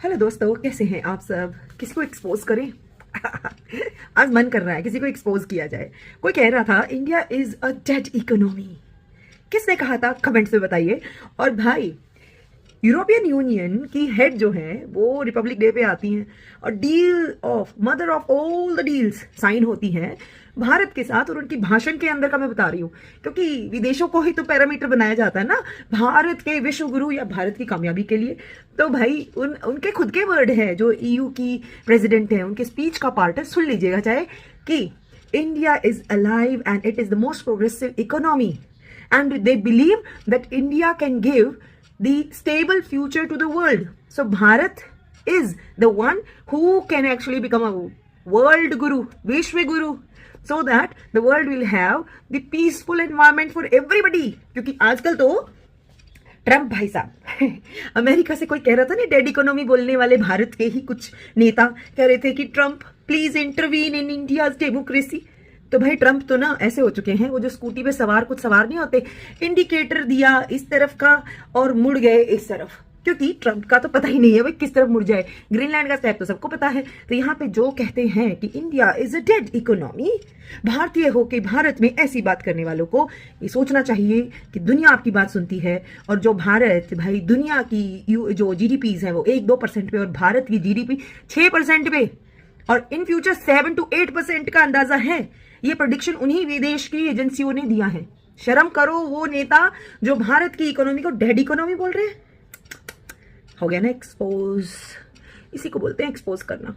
Hello दोस्तों, कैसे हैं आप सब। किसी को एक्सपोज करें आज मन कर रहा है किसी को एक्सपोज किया जाए। कोई कह रहा था India is a dead economy. किसने कहा था कमेंट्स में बताइए। और भाई, यूरोपियन यूनियन की हेड जो है वो रिपब्लिक डे पे आती हैं और deal of mother of all the deals sign होती हैं भारत के साथ। और उनकी भाषण के अंदर का मैं बता रही हूँ, क्योंकि विदेशों को ही तो पैरामीटर बनाया जाता है ना भारत के विश्व गुरु या भारत की कामयाबी के लिए। तो भाई उनके खुद के वर्ड है, जो ईयू की प्रेसिडेंट है उनके स्पीच का पार्ट है, सुन लीजिएगा चाहे, कि India is alive and it is the most progressive economy and they believe that India can give the stable future to the world. So Bharat is the one who can actually become a world guru, Vishwa guru, so that the world will have the peaceful environment for everybody. क्योंकि आजकल तो Trump भाई साहब America से कोई कह रहा था ना डेड इकोनॉमी बोलने वाले भारत के ही कुछ नेता कह रहे थे कि Trump please intervene in India's democracy. तो भाई ट्रम्प तो ना ऐसे हो चुके हैं, वो जो स्कूटी पे सवार कुछ सवार नहीं होते, इंडिकेटर दिया इस तरफ का और मुड़ गए इस तरफ, क्योंकि ट्रम्प का तो पता ही नहीं है भाई किस तरफ मुड़ जाए। ग्रीनलैंड का स्टेप तो सबको पता है। तो यहाँ पे जो कहते हैं कि India is a dead economy, भारतीय होके भारत में ऐसी बात करने वालों को ये सोचना चाहिए कि दुनिया आपकी बात सुनती है। और जो भारत भाई दुनिया की जो जीडीपीज है वो 1-2% पे और भारत की जीडीपी 6% पे और इन फ्यूचर 7 to 8% का अंदाजा है। ये प्रेडिक्शन उन्हीं विदेश की एजेंसियों ने दिया है। शर्म करो वो नेता जो भारत की इकोनॉमी को डेड इकोनॉमी बोल रहे हैं। हो गया ना एक्सपोज। इसी को बोलते हैं एक्सपोज करना।